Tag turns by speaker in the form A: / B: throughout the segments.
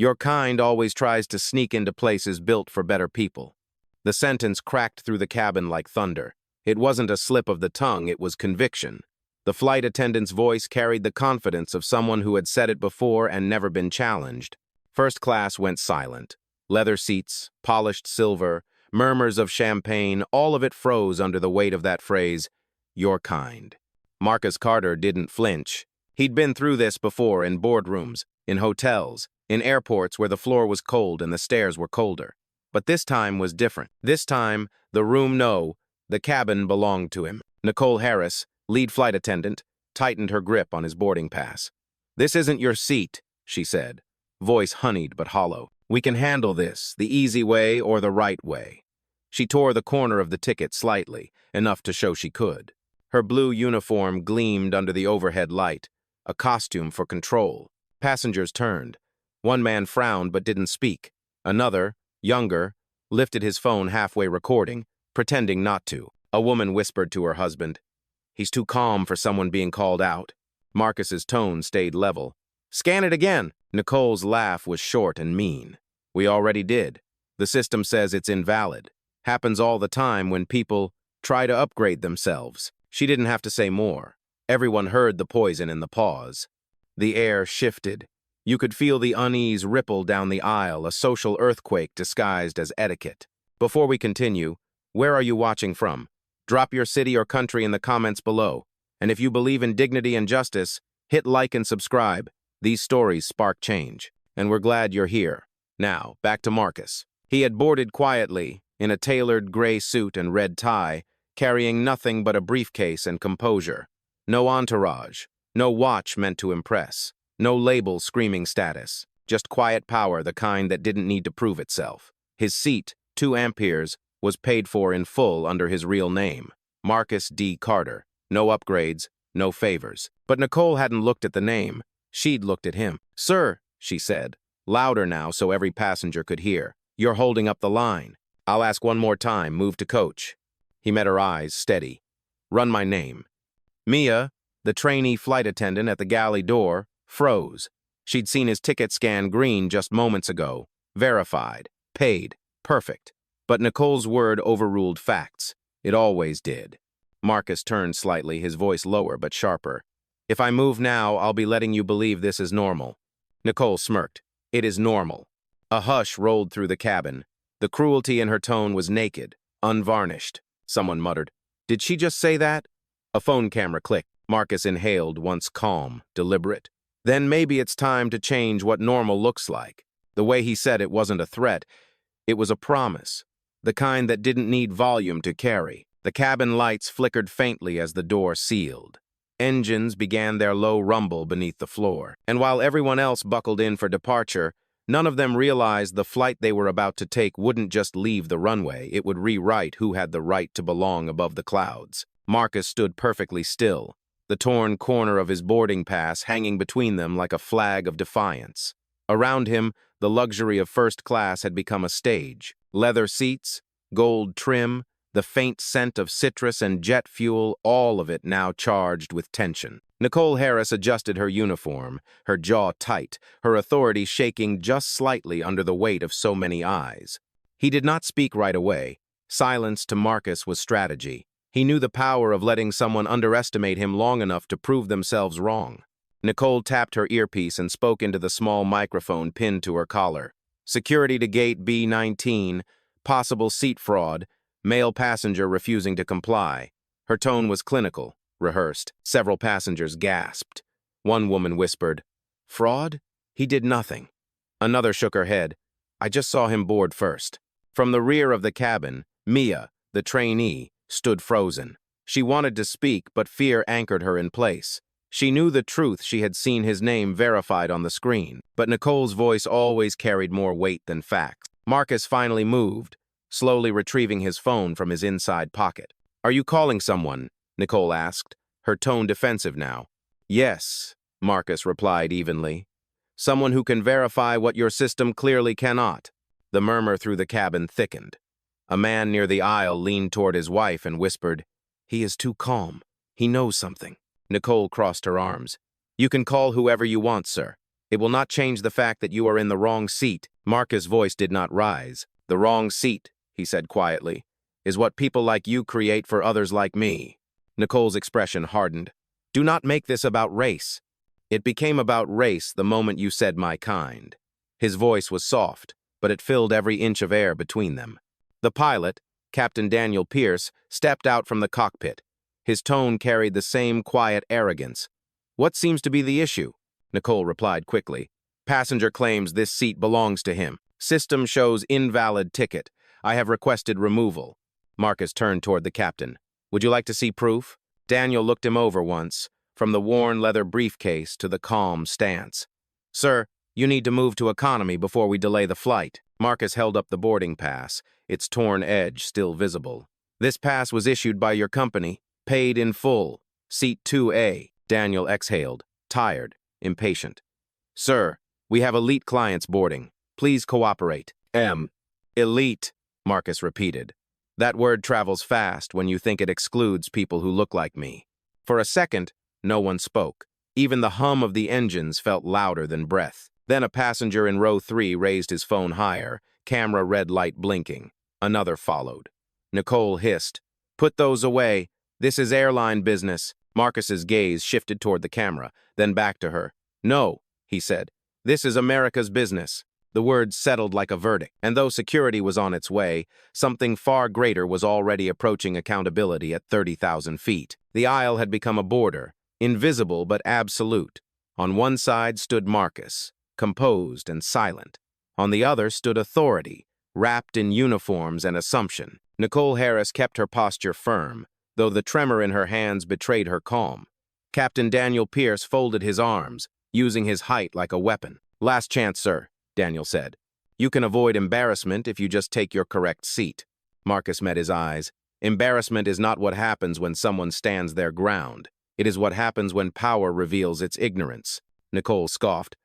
A: Your kind always tries to sneak into places built for better people. The sentence cracked through the cabin like thunder. It wasn't a slip of the tongue, it was conviction. The flight attendant's voice carried the confidence of someone who had said it before and never been challenged. First class went silent. Leather seats, polished silver, murmurs of champagne, all of it froze under the weight of that phrase, "your kind." Marcus Carter didn't flinch. He'd been through this before in boardrooms, in hotels, in airports where the floor was cold and the stairs were colder. But this time was different. This time, the room the cabin belonged to him. Nicole Harris, lead flight attendant, tightened her grip on his boarding pass. "This isn't your seat," she said, voice honeyed but hollow. "We can handle this, the easy way or the right way." She tore the corner of the ticket slightly, enough to show she could. Her blue uniform gleamed under the overhead light, a costume for control. Passengers turned. One man frowned but didn't speak. Another, younger, lifted his phone halfway recording, pretending not to. A woman whispered to her husband, "He's too calm for someone being called out." Marcus's tone stayed level. "Scan it again." Nicole's laugh was short and mean. "We already did. The system says it's invalid. Happens all the time when people try to upgrade themselves." She didn't have to say more. Everyone heard the poison in the pause. The air shifted. You could feel the unease ripple down the aisle, a social earthquake disguised as etiquette. Before we continue, where are you watching from? Drop your city or country in the comments below. And if you believe in dignity and justice, hit like and subscribe. These stories spark change. And we're glad you're here. Now, back to Marcus. He had boarded quietly, in a tailored gray suit and red tie, carrying nothing but a briefcase and composure. No entourage, no watch meant to impress, no label screaming status, just quiet power, the kind that didn't need to prove itself. His seat, 2 amperes, was paid for in full under his real name, Marcus D. Carter. No upgrades, no favors. But Nicole hadn't looked at the name. She'd looked at him. "Sir," she said, louder now so every passenger could hear, "you're holding up the line. I'll ask one more time, move to coach." He met her eyes, steady. "Run my name." Mia, the trainee flight attendant at the galley door, froze. She'd seen his ticket scan green just moments ago. Verified. Paid. Perfect. But Nicole's word overruled facts. It always did. Marcus turned slightly, his voice lower but sharper. "If I move now, I'll be letting you believe this is normal." Nicole smirked. "It is normal." A hush rolled through the cabin. The cruelty in her tone was naked, unvarnished. Someone muttered, "Did she just say that?" A phone camera clicked. Marcus inhaled, once calm, deliberate. "Then maybe it's time to change what normal looks like." The way he said it wasn't a threat. It was a promise. The kind that didn't need volume to carry. The cabin lights flickered faintly as the door sealed. Engines began their low rumble beneath the floor. And while everyone else buckled in for departure, none of them realized the flight they were about to take wouldn't just leave the runway, it would rewrite who had the right to belong above the clouds. Marcus stood perfectly still, the torn corner of his boarding pass hanging between them like a flag of defiance. Around him, the luxury of first class had become a stage. Leather seats, gold trim, the faint scent of citrus and jet fuel, all of it now charged with tension. Nicole Harris adjusted her uniform, her jaw tight, her authority shaking just slightly under the weight of so many eyes. He did not speak right away. Silence to Marcus was strategy. He knew the power of letting someone underestimate him long enough to prove themselves wrong. Nicole tapped her earpiece and spoke into the small microphone pinned to her collar. "Security to gate B19, possible seat fraud, male passenger refusing to comply." Her tone was clinical, rehearsed. Several passengers gasped. One woman whispered, "Fraud? He did nothing." Another shook her head. "I just saw him board first." From the rear of the cabin, Mia, the trainee, stood frozen. She wanted to speak, but fear anchored her in place. She knew the truth. She had seen his name verified on the screen, but Nicole's voice always carried more weight than facts. Marcus finally moved, slowly retrieving his phone from his inside pocket. "Are you calling someone?" Nicole asked, her tone defensive now. "Yes," Marcus replied evenly. "Someone who can verify what your system clearly cannot." The murmur through the cabin thickened. A man near the aisle leaned toward his wife and whispered, "He is too calm. He knows something." Nicole crossed her arms. "You can call whoever you want, sir." It will not change the fact that you are in the wrong seat. Marcus' voice did not rise. The wrong seat, he said quietly, is what people like you create for others like me. Nicole's expression hardened. Do not make this about race. It became about race the moment you said my kind. His voice was soft, but it filled every inch of air between them. The pilot, Captain Daniel Pierce, stepped out from the cockpit. His tone carried the same quiet arrogance. What seems to be the issue? Nicole replied quickly. Passenger claims this seat belongs to him. System shows invalid ticket. I have requested removal. Marcus turned toward the captain. Would you like to see proof? Daniel looked him over once, from the worn leather briefcase to the calm stance. Sir, you need to move to economy before we delay the flight. Marcus held up the boarding pass, its torn edge still visible. This pass was issued by your company, paid in full. Seat 2A. Daniel exhaled, tired, impatient. Sir, we have elite clients boarding. Please cooperate. Elite, Marcus repeated. That word travels fast when you think it excludes people who look like me. For a second, no one spoke. Even the hum of the engines felt louder than breath. Then a passenger in row 3 raised his phone higher, camera red light blinking. Another followed. Nicole hissed, Put those away. This is airline business. Marcus's gaze shifted toward the camera, then back to her. No, he said. This is America's business. The words settled like a verdict, and though security was on its way, something far greater was already approaching accountability at 30,000 feet. The aisle had become a border, invisible but absolute. On one side stood Marcus, composed and silent. On the other stood authority, wrapped in uniforms and assumption. Nicole Harris kept her posture firm, though the tremor in her hands betrayed her calm. Captain Daniel Pierce folded his arms, using his height like a weapon. Last chance, sir, Daniel said. You can avoid embarrassment if you just take your correct seat. Marcus met his eyes. Embarrassment is not what happens when someone stands their ground. It is what happens when power reveals its ignorance. Nicole scoffed.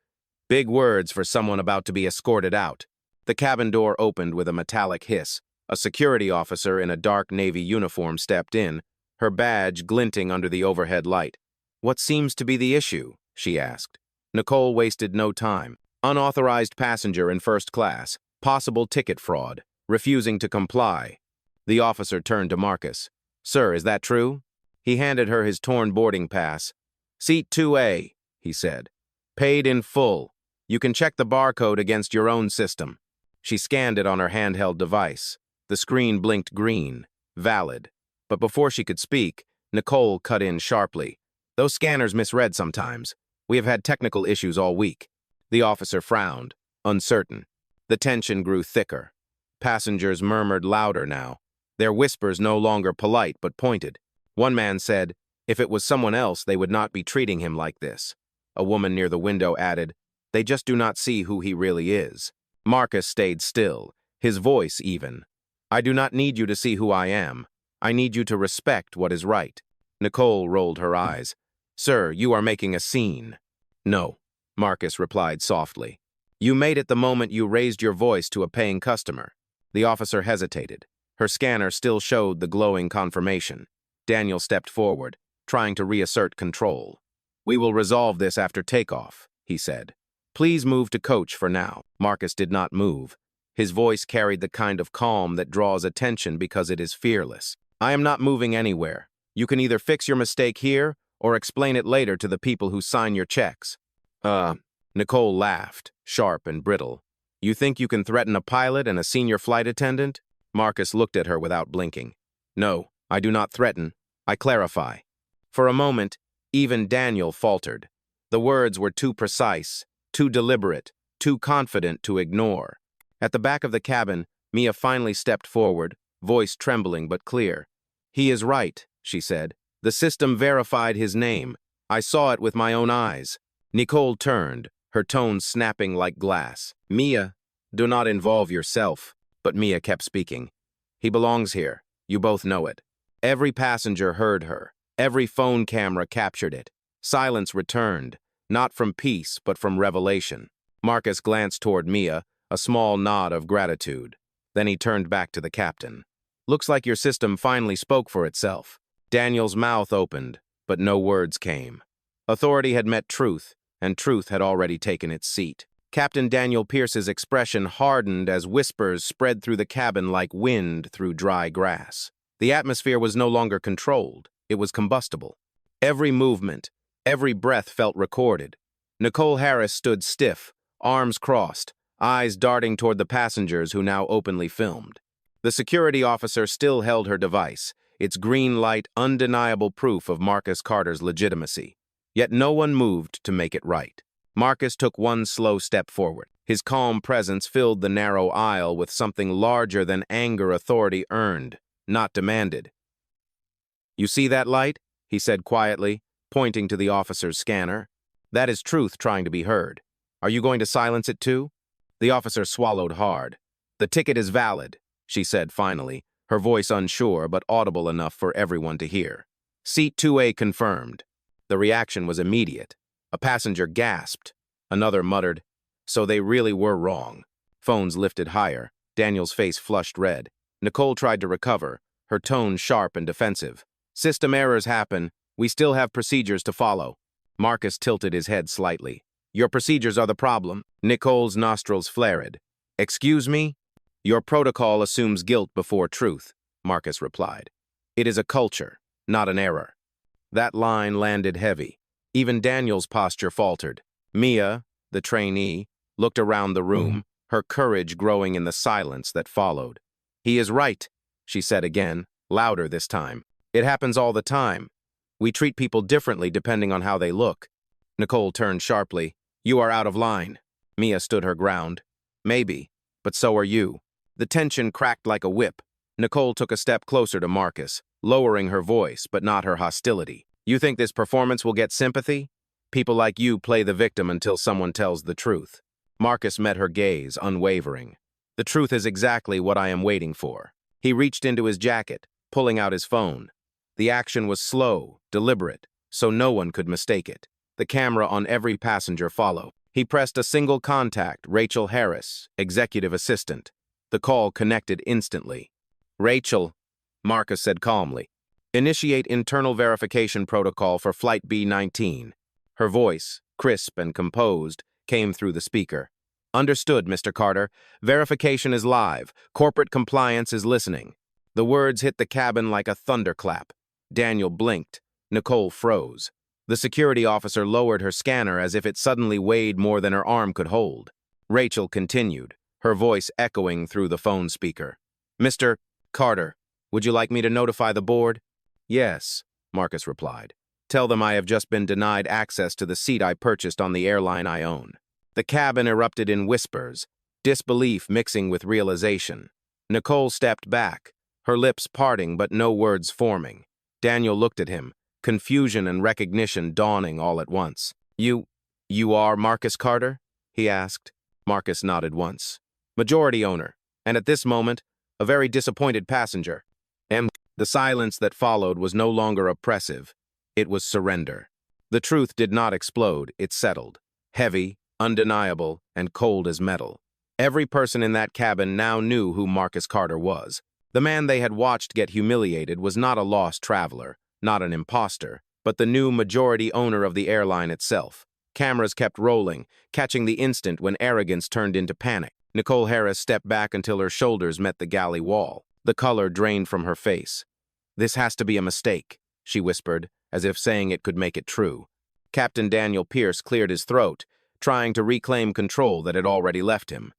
A: Big words for someone about to be escorted out. The cabin door opened with a metallic hiss. A security officer in a dark navy uniform stepped in, her badge glinting under the overhead light. What seems to be the issue? She asked. Nicole wasted no time. Unauthorized passenger in first class, possible ticket fraud, refusing to comply. The officer turned to Marcus. Sir, is that true? He handed her his torn boarding pass. Seat 2A, he said. Paid in full. You can check the barcode against your own system. She scanned it on her handheld device. The screen blinked green, valid. But before she could speak, Nicole cut in sharply. Those scanners misread sometimes. We have had technical issues all week. The officer frowned, uncertain. The tension grew thicker. Passengers murmured louder now, their whispers no longer polite but pointed. One man said, if it was someone else, they would not be treating him like this. A woman near the window added, they just do not see who he really is. Marcus stayed still, his voice even. I do not need you to see who I am. I need you to respect what is right. Nicole rolled her eyes. Sir, you are making a scene. No, Marcus replied softly. You made it the moment you raised your voice to a paying customer. The officer hesitated. Her scanner still showed the glowing confirmation. Daniel stepped forward, trying to reassert control. We will resolve this after takeoff, he said. Please move to coach for now. Marcus did not move. His voice carried the kind of calm that draws attention because it is fearless. I am not moving anywhere. You can either fix your mistake here or explain it later to the people who sign your checks. Nicole laughed, sharp and brittle. You think you can threaten a pilot and a senior flight attendant? Marcus looked at her without blinking. No, I do not threaten. I clarify. For a moment, even Daniel faltered. The words were too precise, too deliberate, too confident to ignore. At the back of the cabin, Mia finally stepped forward, voice trembling but clear. He is right, she said. The system verified his name. I saw it with my own eyes. Nicole turned, her tone snapping like glass. Mia, do not involve yourself. But Mia kept speaking. He belongs here. You both know it. Every passenger heard her. Every phone camera captured it. Silence returned, not from peace, but from revelation. Marcus glanced toward Mia, a small nod of gratitude. Then he turned back to the captain. Looks like your system finally spoke for itself. Daniel's mouth opened, but no words came. Authority had met truth, and truth had already taken its seat. Captain Daniel Pierce's expression hardened as whispers spread through the cabin like wind through dry grass. The atmosphere was no longer controlled. It was combustible. Every movement, every breath felt recorded. Nicole Harris stood stiff, arms crossed, eyes darting toward the passengers who now openly filmed. The security officer still held her device, its green light undeniable proof of Marcus Carter's legitimacy. Yet no one moved to make it right. Marcus took one slow step forward. His calm presence filled the narrow aisle with something larger than anger authority earned, not demanded. "You see that light?" he said quietly, pointing to the officer's scanner. "That is truth trying to be heard. Are you going to silence it too?" The officer swallowed hard. "The ticket is valid," she said finally, her voice unsure but audible enough for everyone to hear. "Seat 2A confirmed." The reaction was immediate. A passenger gasped. Another muttered, "So they really were wrong." Phones lifted higher. Daniel's face flushed red. Nicole tried to recover, her tone sharp and defensive. "System errors happen. We still have procedures to follow." Marcus tilted his head slightly. "Your procedures are the problem." Nicole's nostrils flared. "Excuse me?" "Your protocol assumes guilt before truth," Marcus replied. "It is a culture, not an error." That line landed heavy. Even Daniel's posture faltered. Mia, the trainee, looked around the room, her courage growing in the silence that followed. "He is right," she said again, louder this time. "It happens all the time. We treat people differently depending on how they look." Nicole turned sharply. "You are out of line." Mia stood her ground. "Maybe, but so are you." The tension cracked like a whip. Nicole took a step closer to Marcus, lowering her voice, but not her hostility. "You think this performance will get sympathy? People like you play the victim until someone tells the truth." Marcus met her gaze, unwavering. "The truth is exactly what I am waiting for." He reached into his jacket, pulling out his phone. The action was slow, deliberate, so no one could mistake it. The camera on every passenger followed. He pressed a single contact, Rachel Harris, executive assistant. The call connected instantly. "Rachel," Marcus said calmly, "initiate internal verification protocol for Flight B-19. Her voice, crisp and composed, came through the speaker. "Understood, Mr. Carter. Verification is live. Corporate compliance is listening." The words hit the cabin like a thunderclap. Daniel blinked. Nicole froze. The security officer lowered her scanner as if it suddenly weighed more than her arm could hold. Rachel continued, her voice echoing through the phone speaker. "Mr. Carter, would you like me to notify the board?" "Yes," Marcus replied. "Tell them I have just been denied access to the seat I purchased on the airline I own." The cabin erupted in whispers, disbelief mixing with realization. Nicole stepped back, her lips parting but no words forming. Daniel looked at him, confusion and recognition dawning all at once. You are Marcus Carter?" he asked. Marcus nodded once. "Majority owner, and at this moment, a very disappointed passenger." The silence that followed was no longer oppressive. It was surrender. The truth did not explode, it settled. Heavy, undeniable, and cold as metal. Every person in that cabin now knew who Marcus Carter was. The man they had watched get humiliated was not a lost traveler, not an imposter, but the new majority owner of the airline itself. Cameras kept rolling, catching the instant when arrogance turned into panic. Nicole Harris stepped back until her shoulders met the galley wall. The color drained from her face. "This has to be a mistake," she whispered, as if saying it could make it true. Captain Daniel Pierce cleared his throat, trying to reclaim control that had already left him.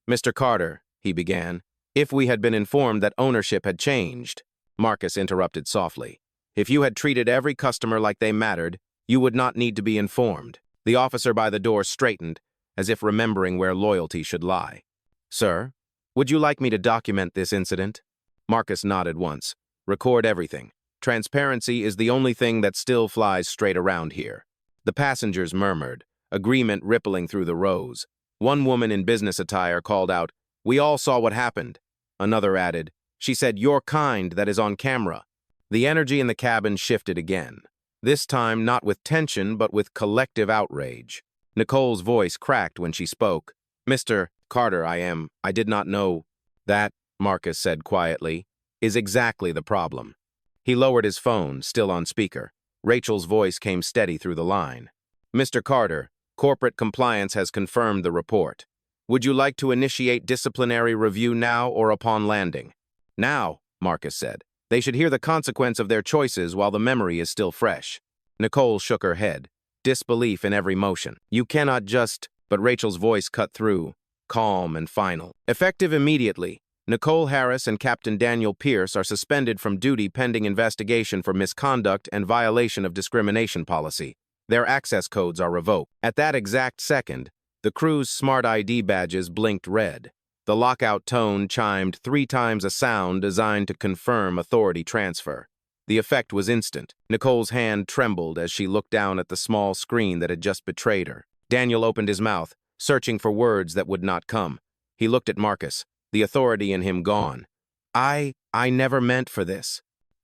A: "Mr. Carter," he began, "if we had been informed that ownership had changed." Marcus interrupted softly. "If you had treated every customer like they mattered, you would not need to be informed." The officer by the door straightened, as if remembering where loyalty should lie. "Sir, would you like me to document this incident?" Marcus nodded once. "Record everything. Transparency is the only thing that still flies straight around here." The passengers murmured, agreement rippling through the rows. One woman in business attire called out, "We all saw what happened." Another added, "She said, 'You're kind,' that is on camera." The energy in the cabin shifted again. This time not with tension, but with collective outrage. Nicole's voice cracked when she spoke. "Mr. Carter, I did not know." "That," Marcus said quietly, "is exactly the problem." He lowered his phone, still on speaker. Rachel's voice came steady through the line. Mr. Carter, corporate compliance has confirmed the report. Would you like to initiate disciplinary review now or upon landing? Now, Marcus said. They should hear the consequence of their choices while the memory is still fresh. Nicole shook her head, disbelief in every motion. You cannot just... But Rachel's voice cut through, calm and final. Effective immediately, Nicole Harris and Captain Daniel Pierce are suspended from duty pending investigation for misconduct and violation of discrimination policy. Their access codes are revoked. At that exact second, the crew's smart ID badges blinked red. The lockout tone chimed 3 times a sound designed to confirm authority transfer. The effect was instant. Nicole's hand trembled as she looked down at the small screen that had just betrayed her. Daniel opened his mouth, searching for words that would not come. He looked at Marcus, the authority in him gone. I never meant for this.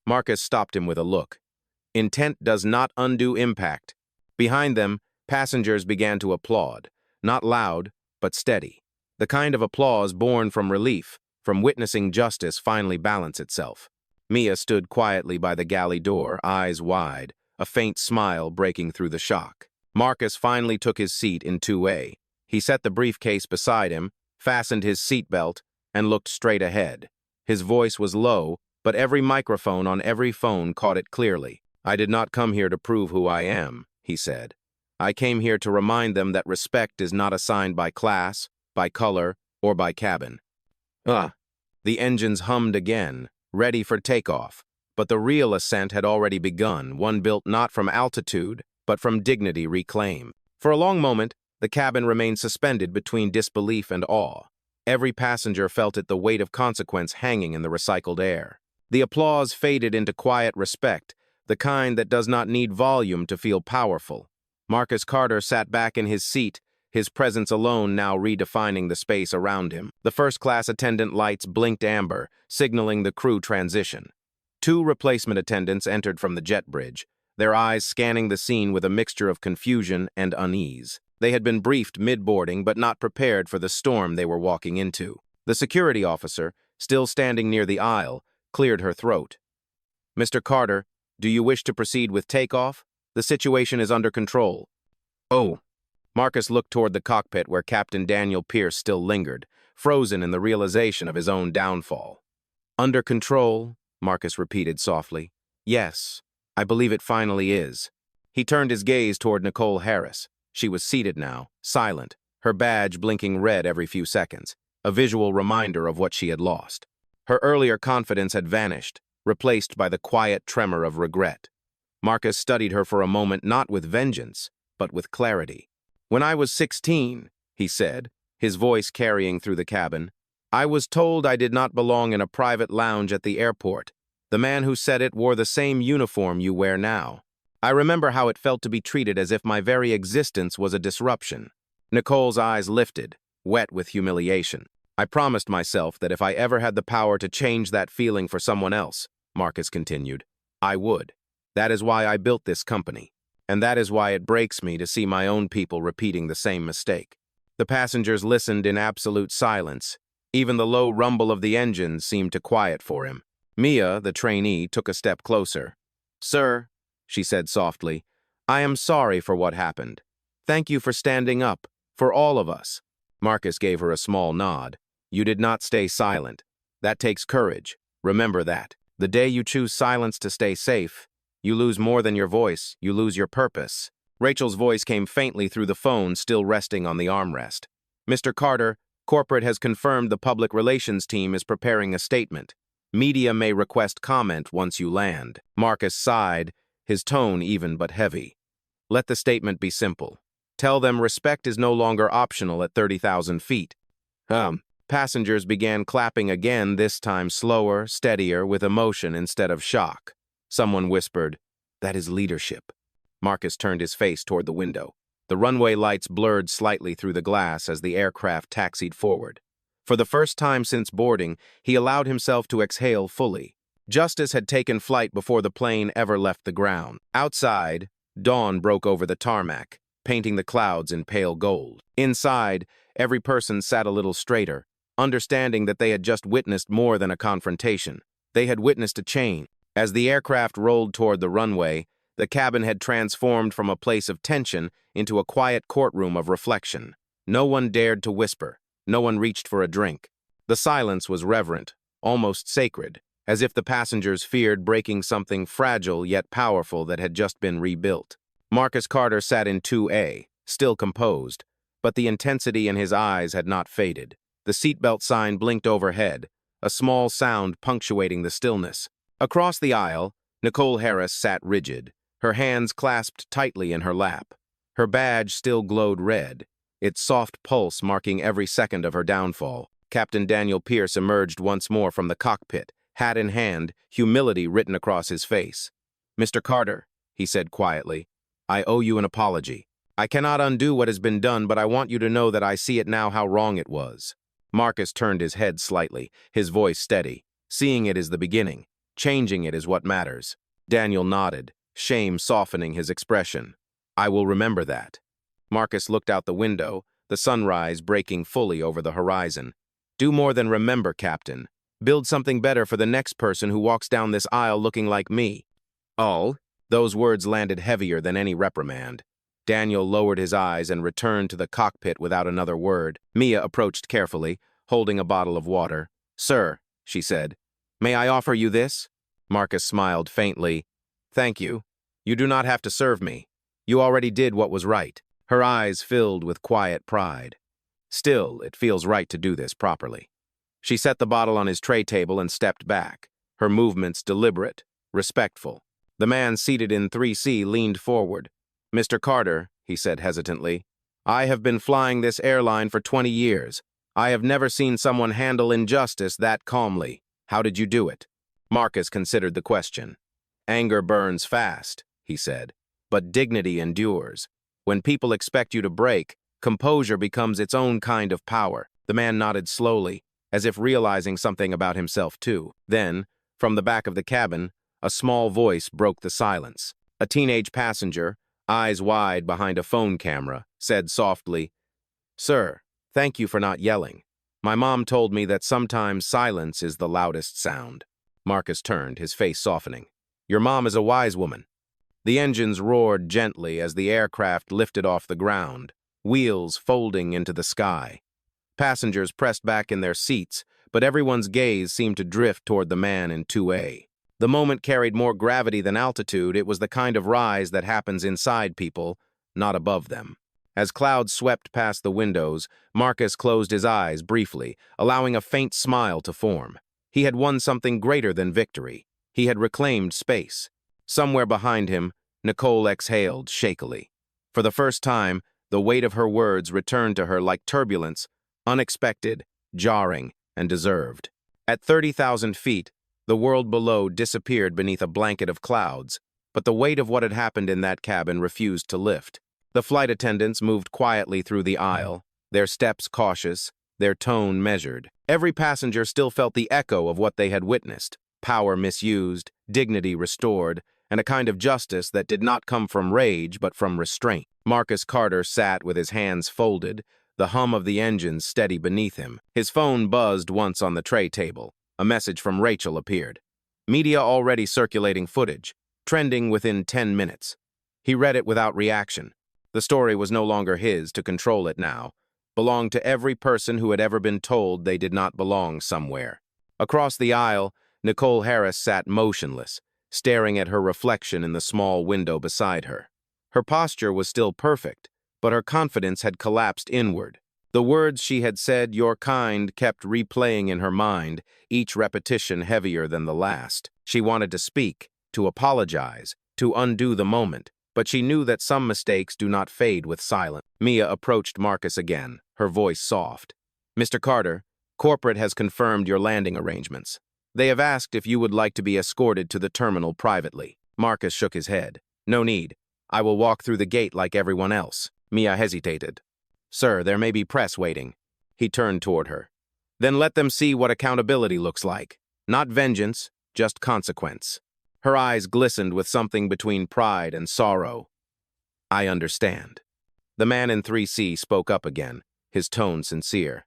A: Marcus stopped him with a look. Intent does not undo impact. Behind them, passengers began to applaud. Not loud, but steady. The kind of applause born from relief, from witnessing justice finally balance itself. Mia stood quietly by the galley door, eyes wide, a faint smile breaking through the shock. Marcus finally took his seat in 2A. He set the briefcase beside him, fastened his seatbelt, and looked straight ahead. His voice was low, but every microphone on every phone caught it clearly. I did not come here to prove who I am, he said. I came here to remind them that respect is not assigned by class, by color, or by cabin. The engines hummed again, ready for takeoff. But the real ascent had already begun, one built not from altitude, but from dignity reclaimed. For a long moment, the cabin remained suspended between disbelief and awe. Every passenger felt it the weight of consequence hanging in the recycled air. The applause faded into quiet respect, the kind that does not need volume to feel powerful. Marcus Carter sat back in his seat, his presence alone now redefining the space around him. The first-class attendant lights blinked amber, signaling the crew transition. 2 replacement attendants entered from the jet bridge, their eyes scanning the scene with a mixture of confusion and unease. They had been briefed mid-boarding but not prepared for the storm they were walking into. The security officer, still standing near the aisle, cleared her throat. Mr. Carter, do you wish to proceed with takeoff? The situation is under control. Oh. Marcus looked toward the cockpit where Captain Daniel Pierce still lingered, frozen in the realization of his own downfall. Under control, Marcus repeated softly. Yes, I believe it finally is. He turned his gaze toward Nicole Harris. She was seated now, silent, her badge blinking red every few seconds, a visual reminder of what she had lost. Her earlier confidence had vanished, replaced by the quiet tremor of regret. Marcus studied her for a moment not with vengeance, but with clarity. When I was 16, he said, his voice carrying through the cabin, I was told I did not belong in a private lounge at the airport. The man who said it wore the same uniform you wear now. I remember how it felt to be treated as if my very existence was a disruption. Nicole's eyes lifted, wet with humiliation. I promised myself that if I ever had the power to change that feeling for someone else, Marcus continued, I would. That is why I built this company. And that is why it breaks me to see my own people repeating the same mistake. The passengers listened in absolute silence. Even the low rumble of the engines seemed to quiet for him. Mia, the trainee, took a step closer. Sir, she said softly, I am sorry for what happened. Thank you for standing up, for all of us. Marcus gave her a small nod. You did not stay silent. That takes courage. Remember that. The day you choose silence to stay safe, you lose more than your voice, you lose your purpose. Rachel's voice came faintly through the phone still resting on the armrest. Mr. Carter, corporate has confirmed the public relations team is preparing a statement. Media may request comment once you land. Marcus sighed, his tone even but heavy. Let the statement be simple. Tell them respect is no longer optional at 30,000 feet. Passengers began clapping again, this time slower, steadier, with emotion instead of shock. Someone whispered, that is leadership. Marcus turned his face toward the window. The runway lights blurred slightly through the glass as the aircraft taxied forward. For the first time since boarding, he allowed himself to exhale fully. Justice had taken flight before the plane ever left the ground. Outside, dawn broke over the tarmac, painting the clouds in pale gold. Inside, every person sat a little straighter, understanding that they had just witnessed more than a confrontation. They had witnessed a change. As the aircraft rolled toward the runway, The cabin had transformed from a place of tension into a quiet courtroom of reflection. No one dared to whisper. No one reached for a drink. The silence was reverent, almost sacred, as if the passengers feared breaking something fragile yet powerful that had just been rebuilt. Marcus Carter sat in 2A, still composed, but the intensity in his eyes had not faded. The seatbelt sign blinked overhead, a small sound punctuating the stillness. Across the aisle, Nicole Harris sat rigid, her hands clasped tightly in her lap. Her badge still glowed red, its soft pulse marking every second of her downfall. Captain Daniel Pierce emerged once more from the cockpit, hat in hand, humility written across his face. "Mr. Carter," he said quietly, "I owe you an apology. I cannot undo what has been done, but I want you to know that I see it now how wrong it was." Marcus turned his head slightly, his voice steady. "Seeing it is the beginning. Changing it is what matters." Daniel nodded, shame softening his expression. "I will remember that." Marcus looked out the window, the sunrise breaking fully over the horizon. "Do more than remember, Captain. Build something better for the next person who walks down this aisle looking like me." "Oh?" Those words landed heavier than any reprimand. Daniel lowered his eyes and returned to the cockpit without another word. Mia approached carefully, holding a bottle of water. "Sir," she said, "may I offer you this?" Marcus smiled faintly. "Thank you. You do not have to serve me. You already did what was right." Her eyes filled with quiet pride. "Still, it feels right to do this properly." She set the bottle on his tray table and stepped back, her movements deliberate, respectful. The man seated in 3C leaned forward. "Mr. Carter," he said hesitantly, "I have been flying this airline for 20 years. I have never seen someone handle injustice that calmly. How did you do it?" Marcus considered the question. "Anger burns fast," he said, "but dignity endures. When people expect you to break, composure becomes its own kind of power." The man nodded slowly, as if realizing something about himself too. Then, from the back of the cabin, a small voice broke the silence. A teenage passenger, eyes wide behind a phone camera, said softly, "Sir, thank you for not yelling. My mom told me that sometimes silence is the loudest sound." Marcus turned, his face softening. "Your mom is a wise woman." The engines roared gently as the aircraft lifted off the ground, wheels folding into the sky. Passengers pressed back in their seats, but everyone's gaze seemed to drift toward the man in 2A. The moment carried more gravity than altitude. It was the kind of rise that happens inside people, not above them. As clouds swept past the windows, Marcus closed his eyes briefly, allowing a faint smile to form. He had won something greater than victory. He had reclaimed space. Somewhere behind him, Nicole exhaled shakily. For the first time, the weight of her words returned to her like turbulence, unexpected, jarring, and deserved. At 30,000 feet, the world below disappeared beneath a blanket of clouds, but the weight of what had happened in that cabin refused to lift. The flight attendants moved quietly through the aisle, their steps cautious, their tone measured. Every passenger still felt the echo of what they had witnessed: power misused, dignity restored, and a kind of justice that did not come from rage but from restraint. Marcus Carter sat with his hands folded, the hum of the engines steady beneath him. His phone buzzed once on the tray table. A message from Rachel appeared. Media already circulating footage, trending within 10 minutes. He read it without reaction. The story was no longer his to control it now. Belonged to every person who had ever been told they did not belong somewhere. Across the aisle, Nicole Harris sat motionless, staring at her reflection in the small window beside her. Her posture was still perfect, but her confidence had collapsed inward. The words she had said, "your kind," kept replaying in her mind, each repetition heavier than the last. She wanted to speak, to apologize, to undo the moment, but she knew that some mistakes do not fade with silence. Mia approached Marcus again, her voice soft. "Mr. Carter, corporate has confirmed your landing arrangements. They have asked if you would like to be escorted to the terminal privately." Marcus shook his head. "No need. I will walk through the gate like everyone else." Mia hesitated. "Sir, there may be press waiting." He turned toward her. "Then let them see what accountability looks like. Not vengeance, just consequence." Her eyes glistened with something between pride and sorrow. "I understand." The man in 3C spoke up again, his tone sincere.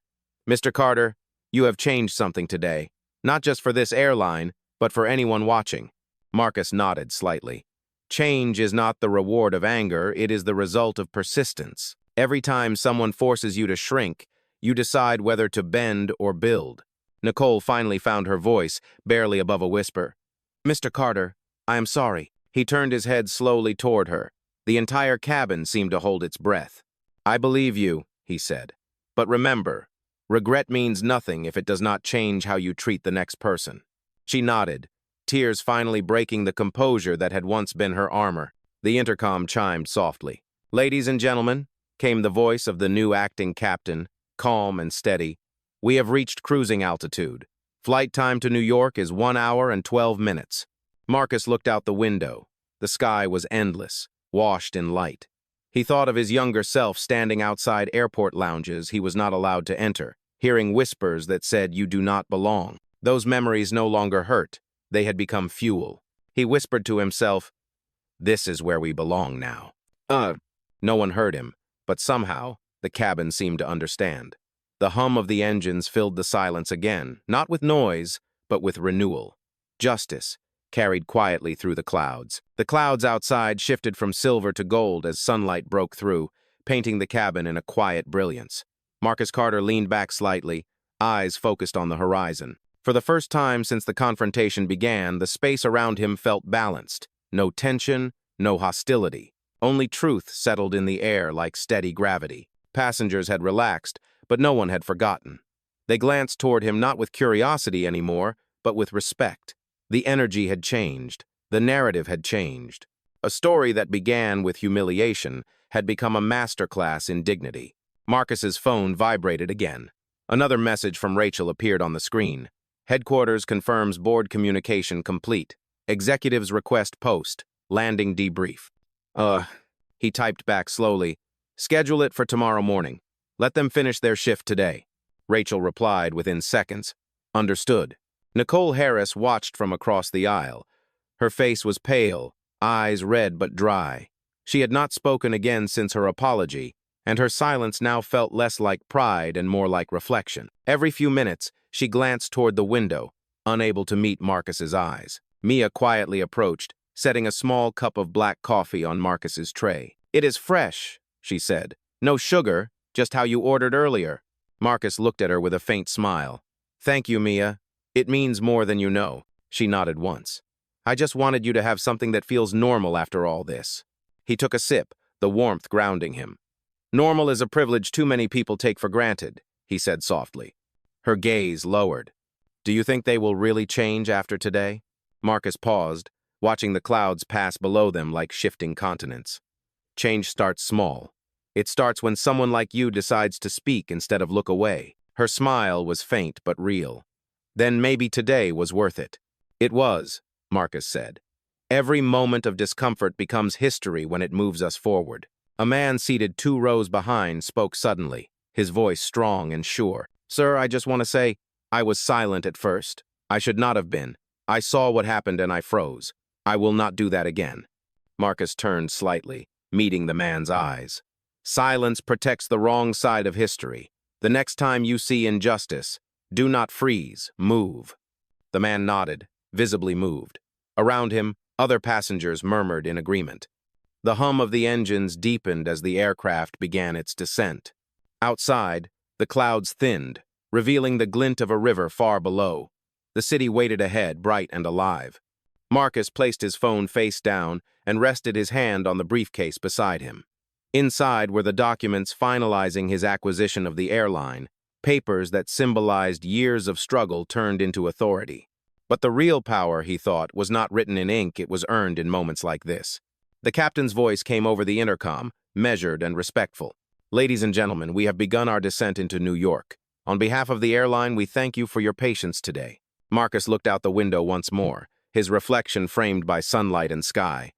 A: "Mr. Carter, you have changed something today, not just for this airline, but for anyone watching." Marcus nodded slightly. Change is not the reward of anger, it is the result of persistence. Every time someone forces you to shrink, you decide whether to bend or build. Nicole finally found her voice, barely above a whisper. "Mr. Carter, I am sorry." He turned his head slowly toward her. The entire cabin seemed to hold its breath. "I believe you," he said. "But remember, regret means nothing if it does not change how you treat the next person." She nodded, tears finally breaking the composure that had once been her armor. The intercom chimed softly. "Ladies and gentlemen," came the voice of the new acting captain, calm and steady, "we have reached cruising altitude. Flight time to New York is 1 hour and 12 minutes. Marcus looked out the window. The sky was endless, washed in light. He thought of his younger self standing outside airport lounges he was not allowed to enter, hearing whispers that said, "You do not belong." Those memories no longer hurt. They had become fuel. He whispered to himself, "This is where we belong now." No one heard him, but somehow the cabin seemed to understand. The hum of the engines filled the silence again, not with noise, but with renewal. Justice carried quietly through the clouds. The clouds outside shifted from silver to gold as sunlight broke through, painting the cabin in a quiet brilliance. Marcus Carter leaned back slightly, eyes focused on the horizon. For the first time since the confrontation began, the space around him felt balanced. No tension, no hostility. Only truth settled in the air like steady gravity. Passengers had relaxed, but no one had forgotten. They glanced toward him not with curiosity anymore, but with respect. The energy had changed. The narrative had changed. A story that began with humiliation had become a masterclass in dignity. Marcus's phone vibrated again. Another message from Rachel appeared on the screen. "Headquarters confirms board communication complete. Executives request post. Landing debrief." He typed back slowly. "Schedule it for tomorrow morning. Let them finish their shift today." Rachel replied within seconds. "Understood." Nicole Harris watched from across the aisle. Her face was pale, eyes red but dry. She had not spoken again since her apology, and her silence now felt less like pride and more like reflection. Every few minutes, she glanced toward the window, unable to meet Marcus's eyes. Mia quietly approached, setting a small cup of black coffee on Marcus's tray. "It is fresh," she said. "No sugar, just how you ordered earlier." Marcus looked at her with a faint smile. "Thank you, Mia. It means more than you know." She nodded once. "I just wanted you to have something that feels normal after all this." He took a sip, the warmth grounding him. "Normal is a privilege too many people take for granted," he said softly. Her gaze lowered. "Do you think they will really change after today?" Marcus paused, watching the clouds pass below them like shifting continents. "Change starts small. It starts when someone like you decides to speak instead of look away." Her smile was faint but real. "Then maybe today was worth it." "It was," Marcus said. "Every moment of discomfort becomes history when it moves us forward." A man seated 2 rows behind spoke suddenly, his voice strong and sure. "Sir, I just want to say, I was silent at first. I should not have been. I saw what happened and I froze. I will not do that again." Marcus turned slightly, meeting the man's eyes. "Silence protects the wrong side of history. The next time you see injustice, do not freeze, move." The man nodded, visibly moved. Around him, other passengers murmured in agreement. The hum of the engines deepened as the aircraft began its descent. Outside, the clouds thinned, revealing the glint of a river far below. The city waited ahead, bright and alive. Marcus placed his phone face down and rested his hand on the briefcase beside him. Inside were the documents finalizing his acquisition of the airline, papers that symbolized years of struggle turned into authority. But the real power, he thought, was not written in ink, it was earned in moments like this. The captain's voice came over the intercom, measured and respectful. "Ladies and gentlemen, we have begun our descent into New York. On behalf of the airline, we thank you for your patience today." Marcus looked out the window once more, his reflection framed by sunlight and sky.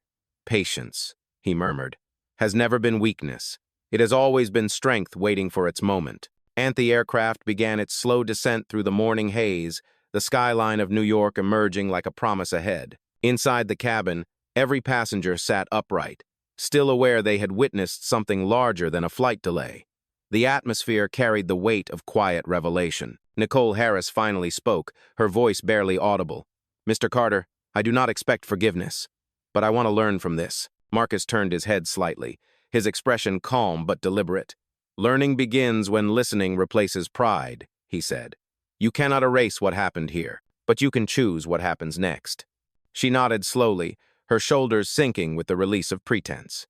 A: "Patience," he murmured, "has never been weakness. It has always been strength waiting for its moment." The aircraft began its slow descent through the morning haze, the skyline of New York emerging like a promise ahead. Inside the cabin, every passenger sat upright, still aware they had witnessed something larger than a flight delay. The atmosphere carried the weight of quiet revelation. Nicole Harris finally spoke, her voice barely audible. "Mr. Carter, I do not expect forgiveness. but I want to learn from this. Marcus turned his head slightly, his expression calm but deliberate. Learning begins when listening replaces pride, he said. You cannot erase what happened here, but you can choose what happens next. She nodded slowly, her shoulders sinking with the release of pretense.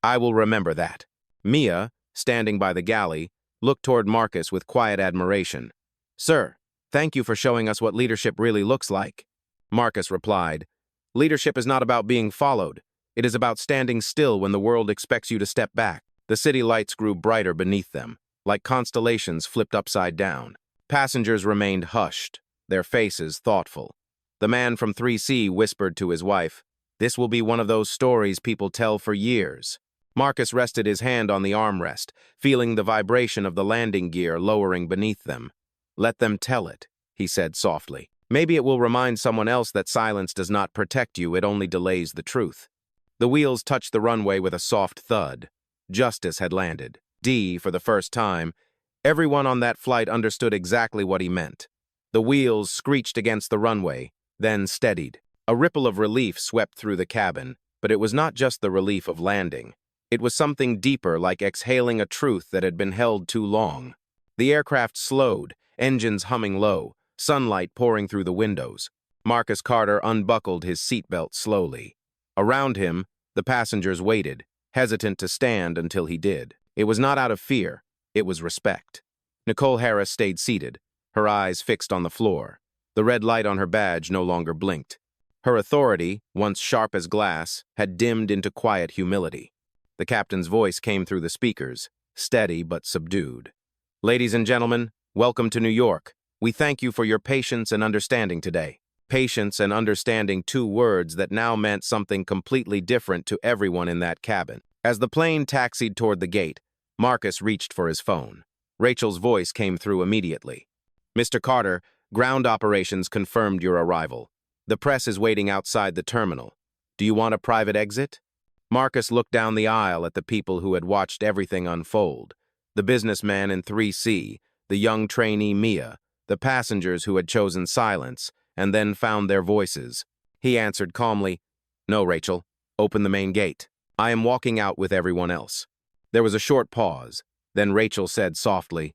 A: I will remember that. Mia, standing by the galley, looked toward Marcus with quiet admiration. Sir, thank you for showing us what leadership really looks like. Marcus replied, Leadership is not about being followed. It is about standing still when the world expects you to step back. The city lights grew brighter beneath them, like constellations flipped upside down. Passengers remained hushed, their faces thoughtful. The man from 3C whispered to his wife, This will be one of those stories people tell for years. Marcus rested his hand on the armrest, feeling the vibration of the landing gear lowering beneath them. Let them tell it, he said softly. Maybe it will remind someone else that silence does not protect you, it only delays the truth. The wheels touched the runway with a soft thud. Justice had landed. For the first time, everyone on that flight understood exactly what he meant. The wheels screeched against the runway, then steadied. A ripple of relief swept through the cabin, but it was not just the relief of landing. It was something deeper, like exhaling a truth that had been held too long. The aircraft slowed, engines humming low, sunlight pouring through the windows. Marcus Carter unbuckled his seatbelt slowly. Around him, the passengers waited, hesitant to stand until he did. It was not out of fear, it was respect. Nicole Harris stayed seated, her eyes fixed on the floor. The red light on her badge no longer blinked. Her authority, once sharp as glass, had dimmed into quiet humility. The captain's voice came through the speakers, steady but subdued. Ladies and gentlemen, welcome to New York. We thank you for your patience and understanding today. Patience and understanding, two words that now meant something completely different to everyone in that cabin. As the plane taxied toward the gate, Marcus reached for his phone. Rachel's voice came through immediately. Mr. Carter, ground operations confirmed your arrival. The press is waiting outside the terminal. Do you want a private exit? Marcus looked down the aisle at the people who had watched everything unfold. The businessman in 3C, the young trainee Mia, the passengers who had chosen silence and then found their voices. He answered calmly, No, Rachel, open the main gate. I am walking out with everyone else. There was a short pause. Then Rachel said softly,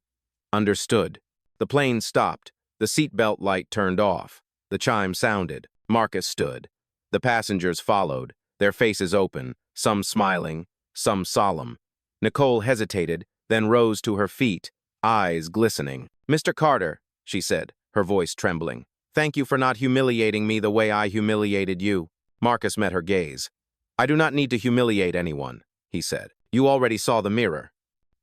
A: Understood. The plane stopped. The seatbelt light turned off. The chime sounded. Marcus stood. The passengers followed, their faces open, some smiling, some solemn. Nicole hesitated, then rose to her feet, eyes glistening. Mr. Carter, she said, her voice trembling, thank you for not humiliating me the way I humiliated you. Marcus met her gaze. I do not need to humiliate anyone, he said. You already saw the mirror.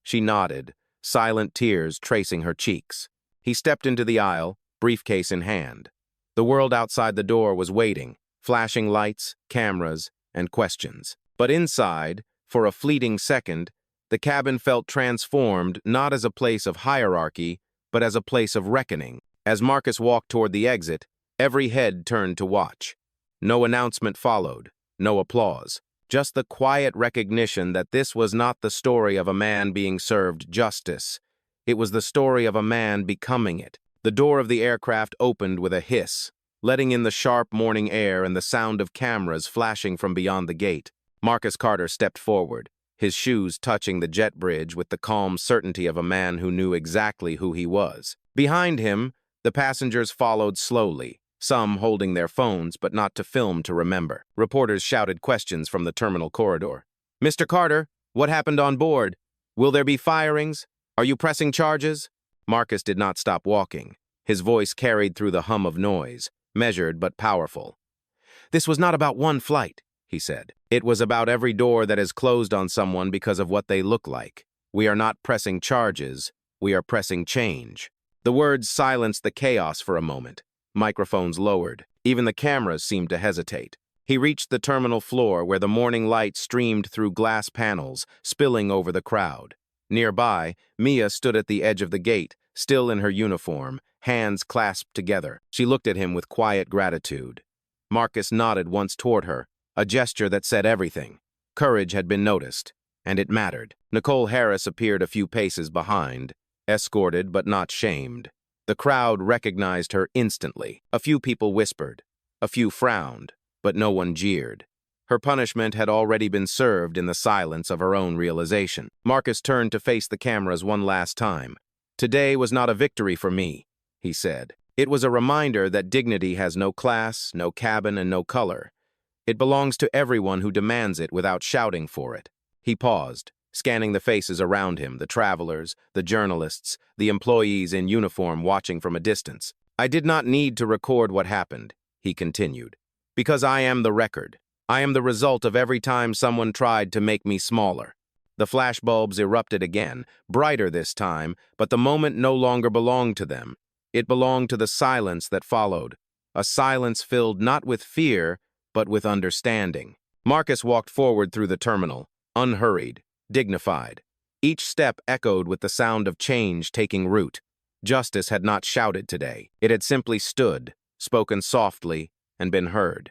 A: She nodded, silent tears tracing her cheeks. He stepped into the aisle, briefcase in hand. The world outside the door was waiting, flashing lights, cameras, and questions. But inside, for a fleeting second, the cabin felt transformed not as a place of hierarchy, but as a place of reckoning. As Marcus walked toward the exit, every head turned to watch. No announcement followed, no applause. Just the quiet recognition that this was not the story of a man being served justice. It was the story of a man becoming it. The door of the aircraft opened with a hiss, letting in the sharp morning air and the sound of cameras flashing from beyond the gate. Marcus Carter stepped forward, his shoes touching the jet bridge with the calm certainty of a man who knew exactly who he was. Behind him, the passengers followed slowly, some holding their phones but not to film to remember. Reporters shouted questions from the terminal corridor. Mr. Carter, what happened on board? Will there be firings? Are you pressing charges? Marcus did not stop walking. His voice carried through the hum of noise, measured but powerful. This was not about one flight, he said. It was about every door that is closed on someone because of what they look like. We are not pressing charges, we are pressing change. The words silenced the chaos for a moment. Microphones lowered. Even the cameras seemed to hesitate. He reached the terminal floor where the morning light streamed through glass panels, spilling over the crowd. Nearby, Mia stood at the edge of the gate, still in her uniform, hands clasped together. She looked at him with quiet gratitude. Marcus nodded once toward her, a gesture that said everything. Courage had been noticed, and it mattered. Nicole Harris appeared a few paces behind, escorted but not shamed. The crowd recognized her instantly. A few people whispered. A few frowned, but no one jeered. Her punishment had already been served in the silence of her own realization. Marcus turned to face the cameras one last time. "Today was not a victory for me," he said. "It was a reminder that dignity has no class, no cabin, and no color. It belongs to everyone who demands it without shouting for it." He paused, scanning the faces around him, the travelers, the journalists, the employees in uniform watching from a distance. "I did not need to record what happened," he continued, "because I am the record. I am the result of every time someone tried to make me smaller." The flashbulbs erupted again, brighter this time, but the moment no longer belonged to them. It belonged to the silence that followed, a silence filled not with fear, but with understanding. Marcus walked forward through the terminal, unhurried, dignified. Each step echoed with the sound of change taking root. Justice had not shouted today. It had simply stood, spoken softly, and been heard.